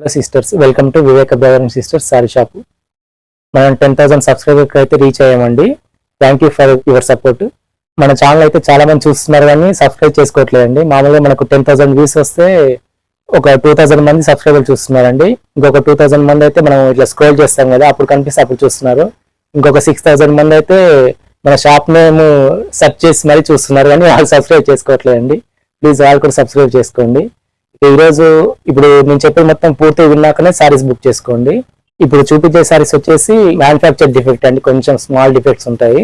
Hello sisters, welcome to Viveka brother and sisters sari shop. మనం 10,000 సబ్స్క్రైబర్కి అయితే రీచ్ అయ్యామండి. Thank you for your support. మన ఛానల్ అయితే చాలా మంది చూస్తున్నారు కానీ సబ్స్క్రైబ్ చేసుకోవట్లేదండి. మామూలుగా మనకు 10,000 వ్యూస్ వస్తే ఒక 2,000 మంది సబ్స్క్రైబర్లు చూస్తున్నారండి. ఇంకొక 2,000 మంది అయితే మనం ఇట్లా స్క్రోల్ చేస్తాం కదా, అప్పుడు కనిపిస్తే అప్పుడు చూస్తున్నారు. ఇంకొక 6,000 మంది అయితే మన షాప్ నేమ్ సెర్చ్ చేసి మరీ చూస్తున్నారు కానీ వాళ్ళు సబ్స్క్రైబ్ చేసుకోవట్లేదండి. ప్లీజ్ వాళ్ళు కూడా సబ్స్క్రైబ్ చేసుకోండి. ఈరోజు ఇప్పుడు నేను చెప్పేది మొత్తం పూర్తి విన్నాకనే సారీస్ బుక్ చేసుకోండి. ఇప్పుడు చూపించే సారీస్ వచ్చేసి మ్యానుఫ్యాక్చర్ డిఫెక్ట్ అండి, కొంచెం స్మాల్ డిఫెక్ట్స్ ఉంటాయి.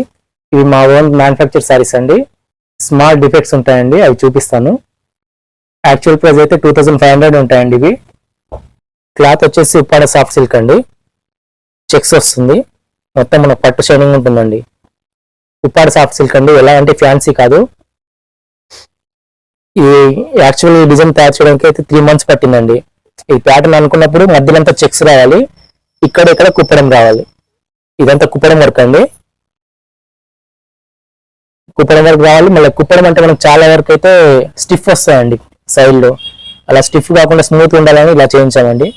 ఇవి మా ఓన్ మ్యానుఫ్యాక్చర్ సారీస్ అండి. స్మాల్ డిఫెక్ట్స్ ఉంటాయండి, అవి చూపిస్తాను. యాక్చువల్ ప్రైస్ అయితే 2,500 ఉంటాయండి. ఇవి క్లాత్ వచ్చేసి ఉప్పాడ సాఫ్ట్ సిల్క్ అండి, చెక్స్ వస్తుంది, మొత్తం మన పట్టు షైనింగ్ ఉంటుందండి. ఉప్పాడ సాఫ్ట్ సిల్క్ అండి, ఎలా అంటే ఫ్యాన్సీ కాదు. ఈ యాక్చువల్ డిజైన్ తయారు చేయడానికి అయితే 3 months పట్టిందండి. ఈ ప్యాటర్న్ అనుకున్నప్పుడు మధ్యలో అంతా చెక్స్ రావాలి, ఇక్కడ కుప్పడం రావాలి. ఇదంతా కుప్పడం వర్క్ అండి, కుప్పడం వర్క్ రావాలి. మళ్ళీ కుప్పడం అంటే మనకు చాలా వరకు అయితే స్టిఫ్ వస్తాయండి సైడ్ లో, అలా స్టిఫ్ కాకుండా స్మూత్ ఉండాలని ఇలా చేయించామండి.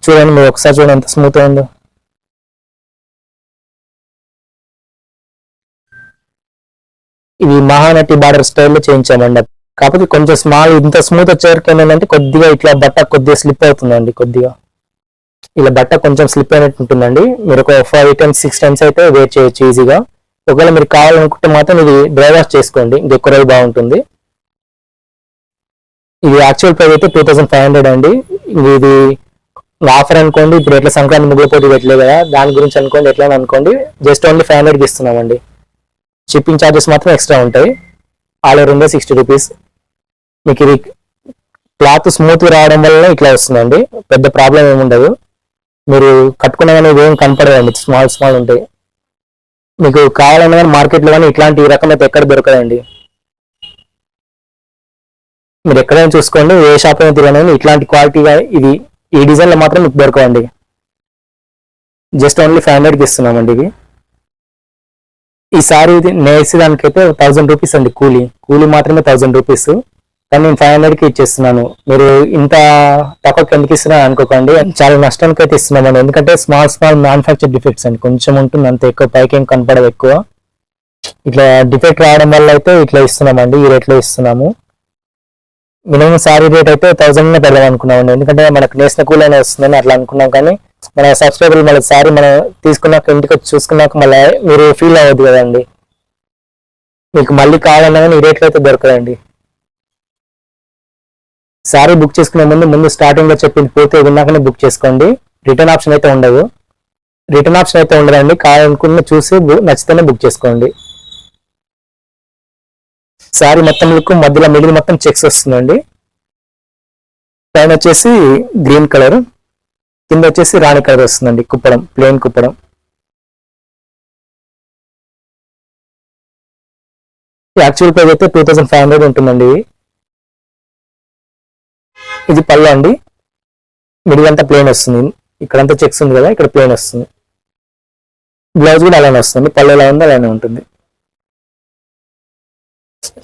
చూడండి, మీరు ఒకసారి చూడండి ఎంత స్మూత్ ఉందో. ఇది మహానటి బార్డర్ స్టైల్లో చేయించామండి. కాకపోతే కొంచెం స్మాల్, ఇంత స్మూత్ వచ్చేవరకు ఏమైందంటే కొద్దిగా ఇట్లా బట్ట కొద్దిగా స్లిప్ అవుతుందండి. కొద్దిగా ఇలా బట్ట కొంచెం స్లిప్ అయినట్టు ఉంటుందండి. మీరు ఒక 5 times 6 times అయితే వేర్ చేయొచ్చు ఈజీగా. ఒకవేళ మీరు కావాలనుకుంటే మాత్రం ఇది డ్రై వాష్ చేసుకోండి, ఇంకెక్కువ రోజు బాగుంటుంది. ఇది యాక్చువల్ ప్రైస్ అయితే 2,500 అండి. ఇది ఆఫర్ అనుకోండి. ఇప్పుడు ఎట్లా సంక్రాంతి ముగ్గుల పోటీ పెట్టలేదు కదా, దాని గురించి అనుకోండి, ఎట్లా అనుకోండి. జస్ట్ ఓన్లీ 500కి ఇస్తున్నామండి. షిప్పింగ్ ఛార్జెస్ మాత్రం ఎక్స్ట్రా ఉంటాయి. All over India 60 rupees. మీకు ఇది క్లాత్ స్మూత్ రావడం వల్ల ఇట్లా వస్తుందండి, పెద్ద ప్రాబ్లం ఏమి ఉండదు. మీరు కట్టుకున్న కానీ ఏం కనపడదండి, స్మాల్ ఉంటాయి. మీకు కావాలన్నా కానీ మార్కెట్లో కానీ ఇట్లాంటి ఈ రకం అయితే ఎక్కడ దొరకదండి. మీరు ఎక్కడైనా చూసుకోండి, ఏ షాప్ అయినా తిరగండి, ఇట్లాంటి క్వాలిటీగా ఇది ఈ డిజైన్లో మాత్రం మీకు దొరకవండి. జస్ట్ ఓన్లీ 500కి ఇస్తున్నామండి. ఇవి ఈ సారీ నేసేదానికైతే 1,000 రూపీస్ అండి. కూలీ మాత్రమే 1,000 రూపీస్, కానీ నేను 500కి ఇచ్చేస్తున్నాను. మీరు ఇంత తక్కువకి ఎందుకు ఇస్తున్నా అనుకోకండి, చాలా నష్టానికి అయితే ఇస్తున్నామండి. ఎందుకంటే స్మాల్ మ్యానుఫ్యాక్చర్ డిఫెక్ట్స్ అండి, కొంచెం ఉంటుంది అంత, ఎక్కువ పైకి ఏం కనపడదు ఎక్కువ. ఇట్లా డిఫెక్ట్ రావడం వల్ల అయితే ఇట్లా ఇస్తున్నామండి, ఈ రేట్లో ఇస్తున్నాము. మినిమం సారీ రేట్ అయితే 1,000 పెడదాం అనుకున్నామండి, ఎందుకంటే మనకు నేసిన కూలీ అనే వస్తుందని అట్లా అనుకున్నాం. కానీ మన సబ్స్క్రైబర్ మళ్ళీ సారీ మనం తీసుకున్నాక ఇంటికి వచ్చి చూసుకున్నాక మళ్ళీ మీరు ఫీల్ అవ్వద్దు కదండి. మీకు మళ్ళీ కావాలన్నా కానీ ఈ రేట్లో అయితే దొరకదండి. సారీ బుక్ చేసుకునే ముందు స్టార్టింగ్ లో చెప్పింది పూర్తిగా విన్నాకనే బుక్ చేసుకోండి. రిటర్న్ ఆప్షన్ అయితే ఉండదు. ఉండదండి. కావాలనుకున్న చూసి నచ్చితేనే బుక్ చేసుకోండి. సారీ మొత్తం మధ్యలో మిడిల్ మొత్తం చెక్స్ వస్తుందండి. పైన వచ్చేసి గ్రీన్ కలర్, కింద వచ్చేసి రాణి కలర్ వస్తుందండి. Kuppadam, plain Kuppadam. Actual price అయితే 2,500 ఉంటుందండి. ఇది పళ్ళు అండి, మిడిల్ అంతా ప్లెయిన్ వస్తుంది. ఇక్కడంతా చెక్స్ ఉంది కదా, ఇక్కడ ప్లెయిన్ వస్తుంది. బ్లౌజ్ కూడా అలానే వస్తుంది, పళ్ళు ఎలా ఉందో అలానే ఉంటుంది.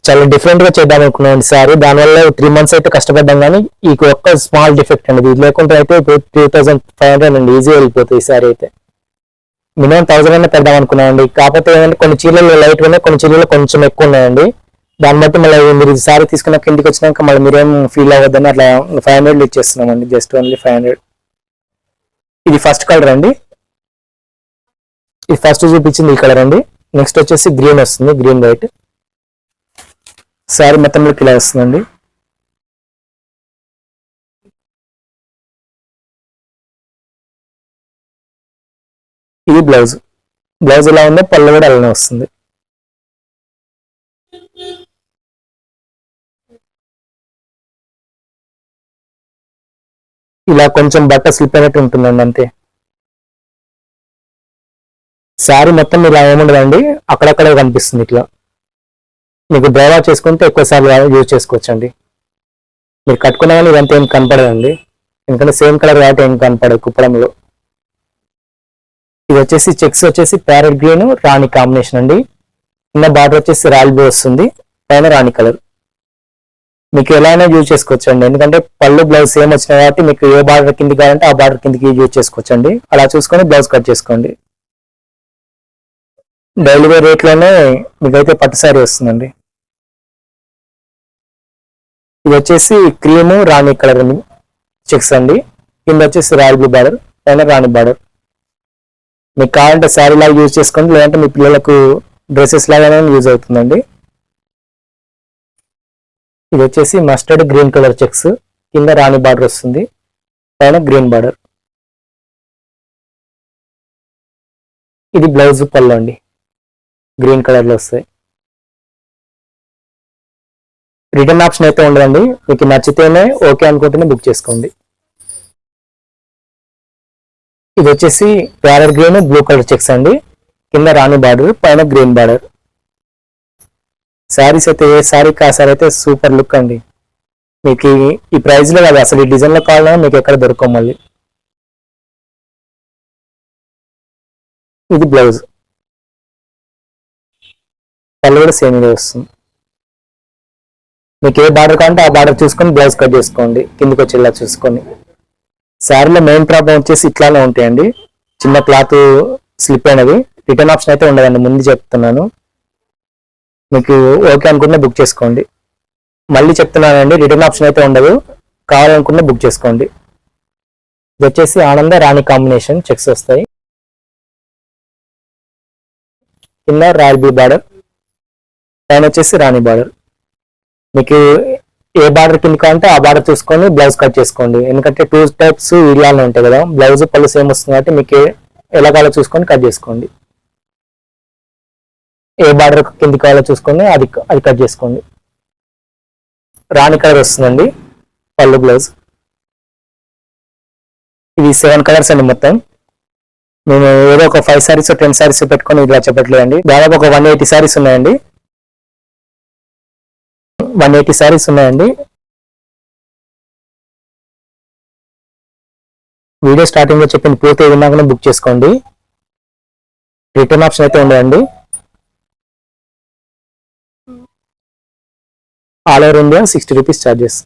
చాలా డిఫరెంట్ గా చేద్దాం అనుకున్నాను సారీ, దానివల్ల 3 months అయితే కష్టపడ్డాం. కానీ ఈ ఒక్క స్మాల్ డిఫెక్ట్ అండి, ఇది లేకుంటే అయితే 2,500 అండి, ఈజీ వెళ్ళిపోతుంది ఈ సారీ అయితే. మినిమం 1,000 అయినా పెడదాం అనుకున్నానండి. కాకపోతే ఏంటంటే కొన్ని చీరలు లైట్ ఉన్నాయి, కొన్ని చీరలు కొంచెం ఎక్కువ ఉన్నాయండి. దాన్ని బట్టి మళ్ళీ మీరు సారీ తీసుకున్నాక ఇంటికి వచ్చినాక మళ్ళీ మీరేం ఫీల్ అవ్వద్దని అట్లా 500 ఇచ్చేస్తున్నామండి, జస్ట్ ఓన్లీ 500. ఇది ఫస్ట్ కలర్ అండి, ఇది ఫస్ట్ చూపించింది ఈ కలర్ అండి. నెక్స్ట్ వచ్చేసి గ్రీన్ వస్తుంది, గ్రీన్ వైట్. సారీ మొత్తం ఇలా వస్తుందండి. ఇది బ్లౌజ్ ఎలా ఉందో పళ్ళు కూడా అలానే వస్తుంది. ఇలా కొంచెం బట్ట స్లిప్ అయినట్టు ఉంటుందండి అంతే. శారీ మొత్తం ఇలా ఏముండదండి, అక్కడక్కడ కనిపిస్తుంది ఇట్లా. మీకు డ్రై వాష్ చేసుకుంటే ఎక్కువసార్లు యూజ్ చేసుకోవచ్చండి. మీరు కట్టుకున్నా కానీ ఇదంతా ఏం కనపడదండి, ఎందుకంటే సేమ్ కలర్ కాబట్టి ఏం కనపడదు కుప్పడంలో. ఇది వచ్చేసి చెక్స్ వచ్చేసి ప్యారెట్ గ్రీన్ రాణి కాంబినేషన్ అండి. కింద బార్డర్ వచ్చేసి రాయల్ బ్లూ వస్తుంది, పైన రాణి కలర్. మీకు ఎలా అయినా యూజ్ చేసుకోవచ్చు అండి, ఎందుకంటే పళ్ళు బ్లౌజ్ సేమ్ వచ్చినాయి కాబట్టి మీకు ఏ బార్డర్ కింద కావాలంటే ఆ బార్డర్ కిందకి యూజ్ చేసుకోవచ్చు అండి. అలా చూసుకొని బ్లౌజ్ కట్ చేసుకోండి. డైలీ వేర్ రేట్ లోనే మీకైతే పట్టు శారీ వస్తుందండి. ఇది వచ్చేసి క్రీము రాణి కలర్ చెక్స్ అండి. కింద వచ్చేసి రాయల్ బ్లూ బార్డర్, పైన రాణి బార్డర్. మీకు కావాలంటే శారీ లాగా యూజ్ చేసుకోండి, లేదంటే మీ పిల్లలకు డ్రెస్సెస్ లాగానే యూజ్ అవుతుందండి. ఇది వచ్చేసి మస్టర్డ్ గ్రీన్ కలర్ చెక్స్, కింద రాణి బార్డర్ వస్తుంది, పైన గ్రీన్ బార్డర్. ఇది బ్లౌజ్ పళ్ళు అండి, గ్రీన్ కలర్ లో వస్తాయి. రిటర్న్ ఆప్షన్ అయితే ఉండదండి, మీకు నచ్చితేనే ఓకే అనుకుంటేనే బుక్ చేసుకోండి. ఇది వచ్చేసి parrot green blue colour checks అండి, కింద రాణి బార్డర్, పైన గ్రీన్ బార్డర్. శారీస్ అయితే ఏ శారీ కా శారీ అయితే సూపర్ లుక్ అండి. మీకు ఈ ప్రైస్ లో కాదు, అసలు ఈ డిజైన్ లో కావాలన్నా మీకు ఎక్కడ దొరకవు మళ్ళీ. ఇది బ్లౌజ్, పళ్ళు కూడా సేమ్ ఇదే వస్తుంది. మీకు ఏ బార్డర్ కావాలంటే ఆ బార్డర్ చూసుకొని బ్లౌజ్ కట్ చేసుకోండి, కిందకి వచ్చేలా చూసుకొని. శారీలో మెయిన్ ప్రాబ్లం వచ్చేసి ఇట్లానే ఉంటాయండి, చిన్న క్లాత్ స్లిప్ అయినది. రిటర్న్ ఆప్షన్ అయితే ఉండదండి, ముందు చెప్తున్నాను. మీకు ఓకే అనుకుంటే బుక్ చేసుకోండి. మళ్ళీ చెప్తున్నానండి, రిటర్న్ ఆప్షన్ అయితే ఉండదు, కావాలనుకుంటే బుక్ చేసుకోండి. ఇది వచ్చేసి ఆనంద రాణి కాంబినేషన్ చెక్స్ వస్తాయి, కింద రాయల్ బ్లూ బార్డర్, పైన వచ్చేసి రాణి బార్డర్. మీకు ఏ బార్డర్ కింద కావాలంటే ఆ బార్డర్ చూసుకొని బ్లౌజ్ కట్ చేసుకోండి, ఎందుకంటే 2 టైప్స్ ఇలానే ఉంటాయి కదా, బ్లౌజ్ పళ్ళు సేమ్ వస్తుంది కాబట్టి మీకు ఎలా కావాలో చూసుకొని కట్ చేసుకోండి. ఏ బార్డర్ కింద కావాలో చూసుకొని అది అది కట్ చేసుకోండి. రాణి కలర్ వస్తుందండి పళ్ళు బ్లౌజ్. ఇవి 7 కలర్స్ అండి మొత్తం. నేను ఏదో ఒక 5 సారీస్ 10 సారీస్ పెట్టుకొని ఇలా చెప్పట్లేదండి, దాదాపు ఒక 180 సారీస్ ఉన్నాయండి. 180 సారీస్ ఉన్నాయండి. వీడియో స్టార్టింగ్ లో చెప్పింది పూర్తి విన్నాకనే బుక్ చేసుకోండి. రిటర్న్ ఆప్షన్ అయితే ఉండదండి. All over India 60 rupees charges.